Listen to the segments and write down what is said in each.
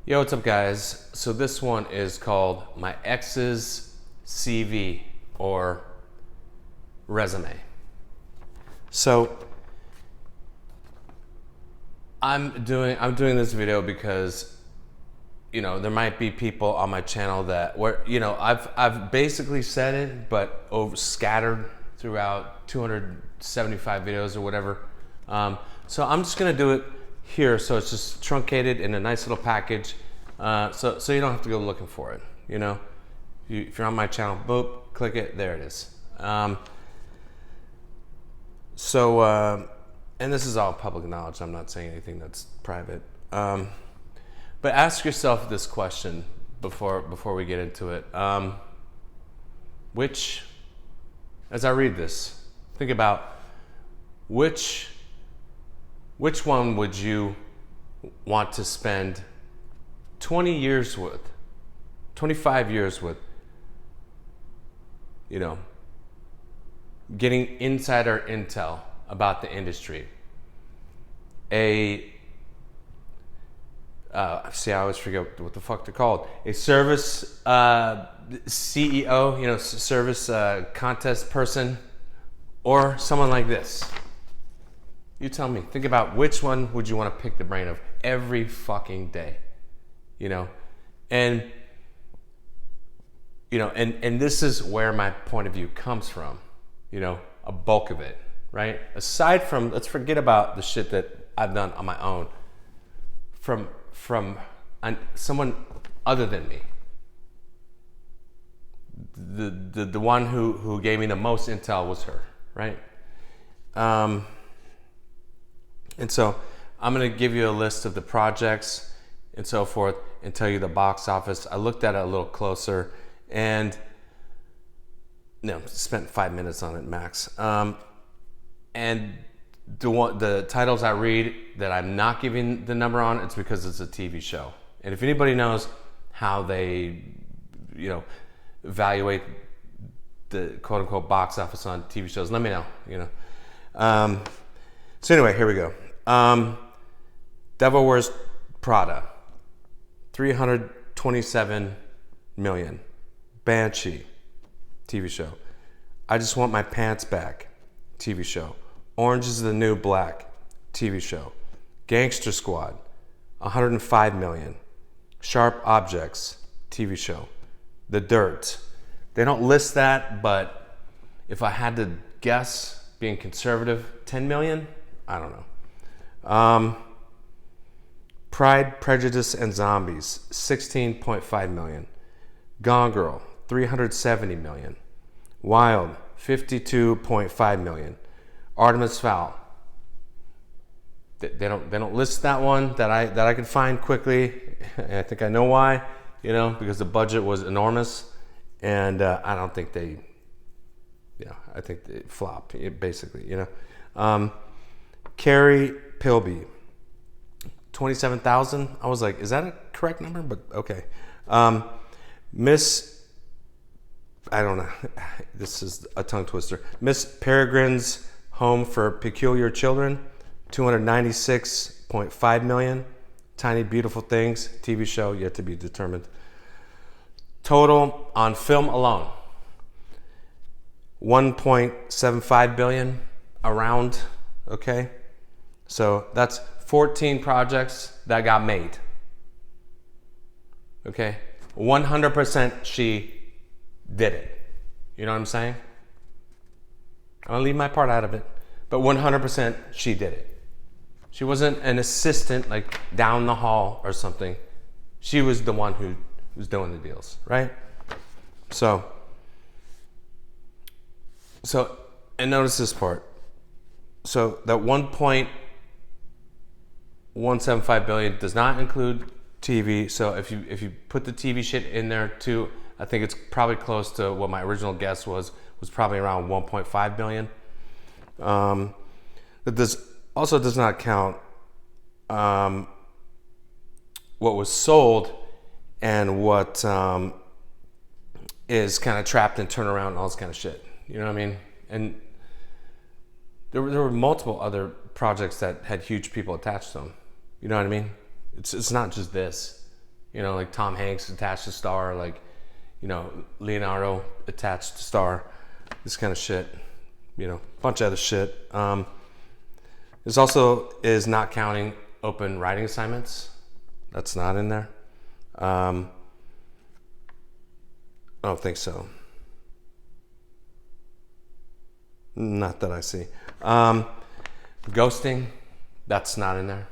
Yo, what's up, guys? So this one is called My Ex's CV or Resume. So I'm doing this video because there might be people on my channel that I've basically said it, but scattered throughout 275 videos or whatever. So I'm just gonna do it here, so it's just truncated in a nice little package, so you don't have to go looking for it. If you're on my channel, boop, click it, there it is. And this is all public knowledge. I'm not saying anything that's private. But ask yourself this question before we get into it. As I read this, think about which one would you want to spend 20 years with, 25 years with, getting insider intel about the industry. I always forget what the fuck they're called. A service CEO, service contest person, or someone like this. You tell me. Think about which one would you want to pick the brain of every fucking day, and this is where my point of view comes from, a bulk of it, right? Aside from, let's forget about the shit that I've done on my own, from someone other than me. The one who gave me the most intel was her, right? And so I'm going to give you a list of the projects and so forth and tell you the box office. I looked at it a little closer and spent 5 minutes on it max. And the titles I read that I'm not giving the number on, it's because it's a TV show. And if anybody knows how they, evaluate the quote unquote box office on TV shows, let me know, So anyway, here we go. Devil Wears Prada, 327 million. Banshee, TV show. I Just Want My Pants Back, TV show. Orange Is the New Black, TV show. Gangster Squad, 105 million. Sharp Objects, TV show. The Dirt. They don't list that, but if I had to guess, being conservative, 10 million? I don't know. Pride, Prejudice, and Zombies, 16.5 million. Gone Girl, 370 million. Wild, 52.5 million. Artemis Fowl. They don't list that one that I could find quickly. And I think I know why, because the budget was enormous, and I don't think they, I think they flopped basically, Carrie Pilby, 27,000. I was like, is that a correct number? But okay. I don't know. This is a tongue twister. Miss Peregrine's Home for Peculiar Children, 296.5 million. Tiny Beautiful Things, TV show, yet to be determined. Total on film alone, 1.75 billion around, okay? So that's 14 projects that got made, okay? 100% she did it. You know what I'm saying? I'm gonna leave my part out of it, but 100% she did it. She wasn't an assistant like down the hall or something. She was the one who was doing the deals, right? So, and notice this part. So that 1.175 billion does not include TV. So if you put the TV shit in there too, I think it's probably close to what my original guess was probably around 1.5 billion. That this also does not count what was sold and what is kind of trapped and turnaround and all this kind of shit. You know what I mean? And there were multiple other projects that had huge people attached to them. You know what I mean? It's not just this. You know, like Tom Hanks attached to star, like, you know, Leonardo attached to star, this kind of shit, you know, bunch of other shit. This also is not counting open writing assignments. That's not in there. I don't think so. Not that I see. Ghosting, that's not in there.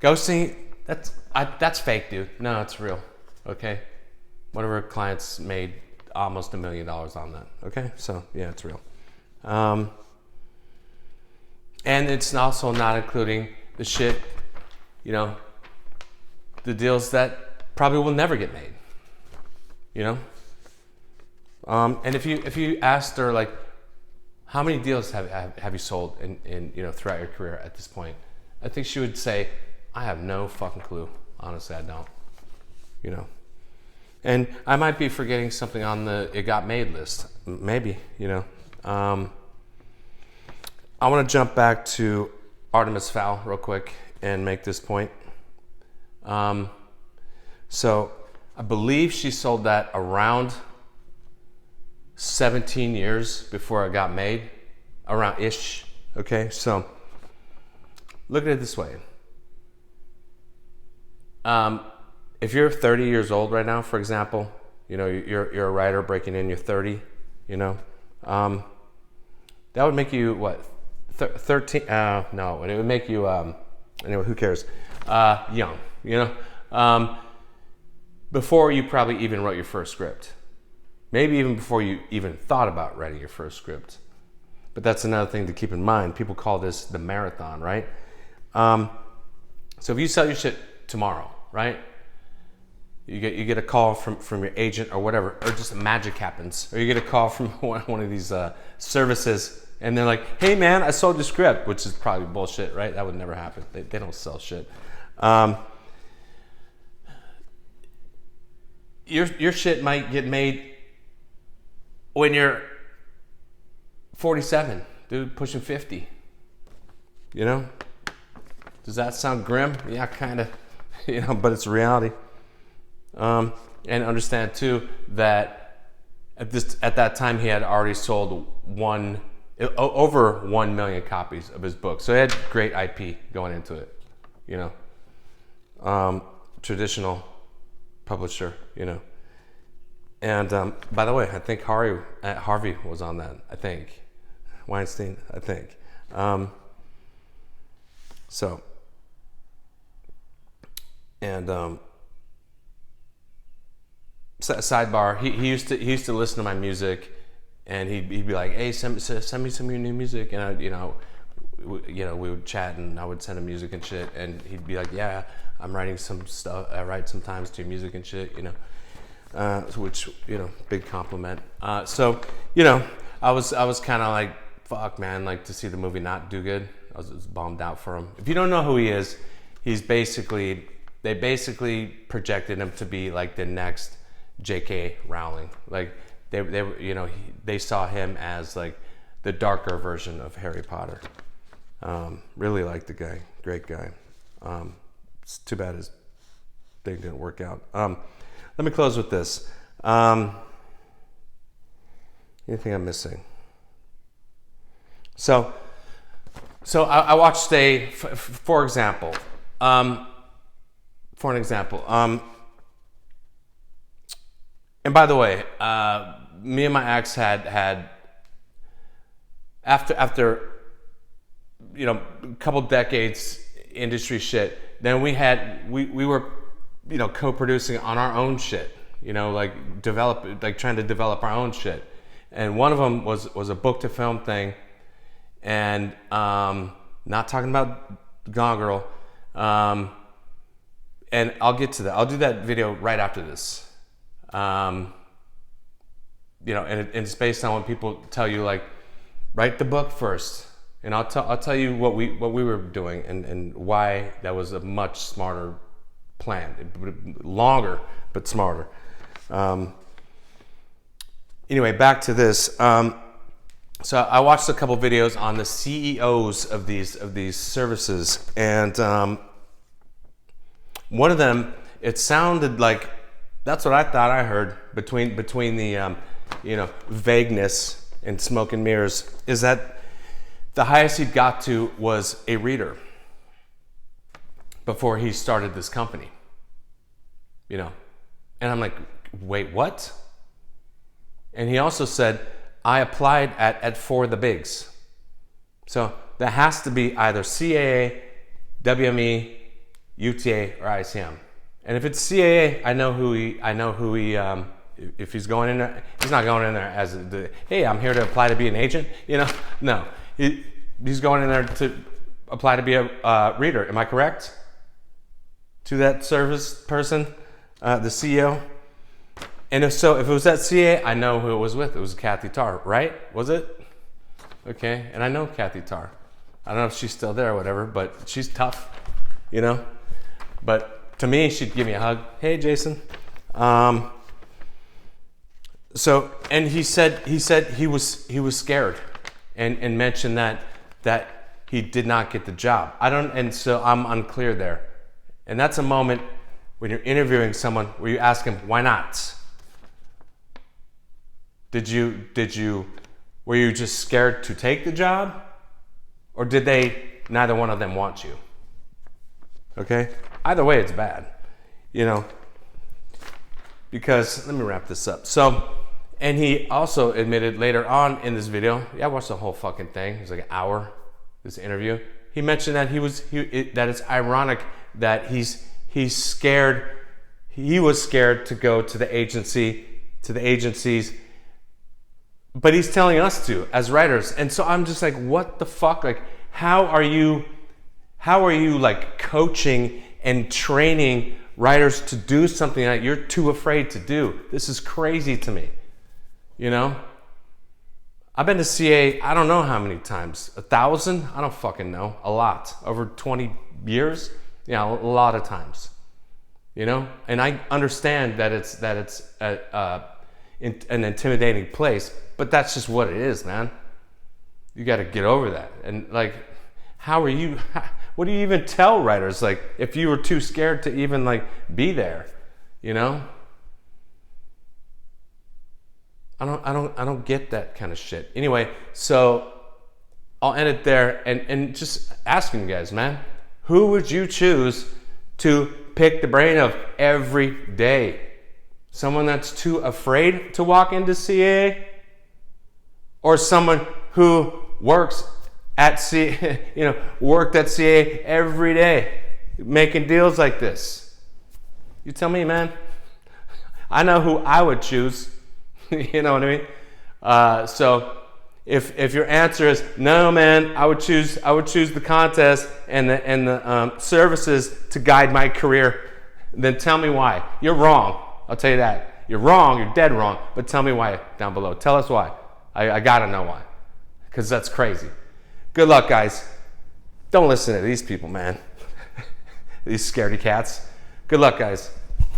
Ghosting, that's fake, dude. No, it's real. Okay, one of our clients made almost $1 million on that. Okay, so yeah, it's real. And it's also not including the shit, you know, the deals that probably will never get made. You know. And if you asked her, like, how many deals have you sold in you know, throughout your career at this point, I think she would say, I have no fucking clue. Honestly, I don't. You know. And I might be forgetting something on the it got made list. Maybe, you know. I want to jump back to Artemis Fowl real quick and make this point. So I believe she sold that around 17 years before it got made, around ish. Okay, so look at it this way. If you're 30 years old right now, for example, you know, you're a writer breaking in, you're 30, you know, that would make you what, 13? No, it would make you, anyway, who cares? Young, you know, before you probably even wrote your first script. Maybe even before you even thought about writing your first script. But that's another thing to keep in mind. People call this the marathon, right? So if you sell your shit tomorrow, right? You get a call from your agent or whatever, or just magic happens, or you get a call from one of these services, and they're like, "Hey man, I sold your script," which is probably bullshit, right? That would never happen. They don't sell shit. Your shit might get made when you're 47, dude, pushing 50. You know? Does that sound grim? Yeah, kind of. You know, but it's reality. And understand too that at that time he had already sold over 1 million copies of his book. So he had great IP going into it. You know, traditional publisher. You know. And by the way, I think Harvey was on that. I think Weinstein. I think. So. And sidebar, he used to listen to my music, and he'd be like, "Hey, send me some of your new music," and we would chat, and I would send him music and shit, and he'd be like, "Yeah, I'm writing some stuff. I write sometimes to your music and shit," you know, which, you know, big compliment. So, you know, I was kind of like, fuck, man, like, to see the movie not do good. I was bummed out for him. If you don't know who he is, they basically projected him to be like the next J.K. Rowling. Like they saw him as like the darker version of Harry Potter. Really liked the guy, great guy. It's too bad his thing didn't work out. Let me close with this. Anything I'm missing? So I watched for example. For an example, and by the way, me and my ex had after you know, a couple decades industry shit, then we were, you know, co-producing on our own shit, you know, like trying to develop our own shit, and one of them was a book to film thing, and not talking about Gone Girl. And I'll get to that. I'll do that video right after this. You know, and it's based on when people tell you, like, write the book first, and I'll tell you what we were doing and why that was a much smarter plan, longer but smarter. Anyway, back to this. So I watched a couple videos on the CEOs of these services, and one of them, it sounded like, that's what I thought I heard between the, vagueness and smoke and mirrors, is that the highest he'd got to was a reader before he started this company, And I'm like, wait, what? And he also said, I applied at For the Bigs. So that has to be either CAA, WME, UTA, or ICM. And if it's CAA, I know who he, if he's going in there, he's not going in there as, hey, I'm here to apply to be an agent. No. He's going in there to apply to be a reader. Am I correct? To that service person, the CEO? And if it was at CA, I know who it was with. It was Kathy Tarr, right? Was it? Okay, and I know Kathy Tarr. I don't know if she's still there or whatever, but she's tough, But to me, she'd give me a hug. Hey, Jason. And he said he was scared, and mentioned that he did not get the job. And so I'm unclear there. And that's a moment when you're interviewing someone where you ask him, why not? Were you just scared to take the job? Or did neither one of them want you? Okay? Either way, it's bad, because, let me wrap this up. So, and he also admitted later on in this video, I watched the whole fucking thing. It was like an hour, this interview. He mentioned that that it's ironic that he's scared. He was scared to go to the agencies, but he's telling us to as writers. And so I'm just like, what the fuck? Like, how are you like coaching and training writers to do something that you're too afraid to do? This is crazy to me. I've been to CA, I don't know how many times, 1,000? I don't fucking know. A lot. Over 20 years? Yeah, a lot of times. And I understand that it's an intimidating place, but that's just what it is, man. You got to get over that. And like, what do you even tell writers? Like, if you were too scared to even like be there, I don't get that kind of shit. Anyway, so I'll end it there and just asking you guys, man, who would you choose to pick the brain of every day? Someone that's too afraid to walk into CA, or someone who works at worked at CA every day, making deals like this? You tell me, man. I know who I would choose. You know what I mean? So if your answer is no, man, I would choose the contest and the services to guide my career, then tell me why. You're wrong. I'll tell you that. You're wrong. You're dead wrong. But tell me why down below. Tell us why. I gotta know why, because that's crazy. Good luck, guys. Don't listen to these people, man. These scaredy cats. Good luck, guys.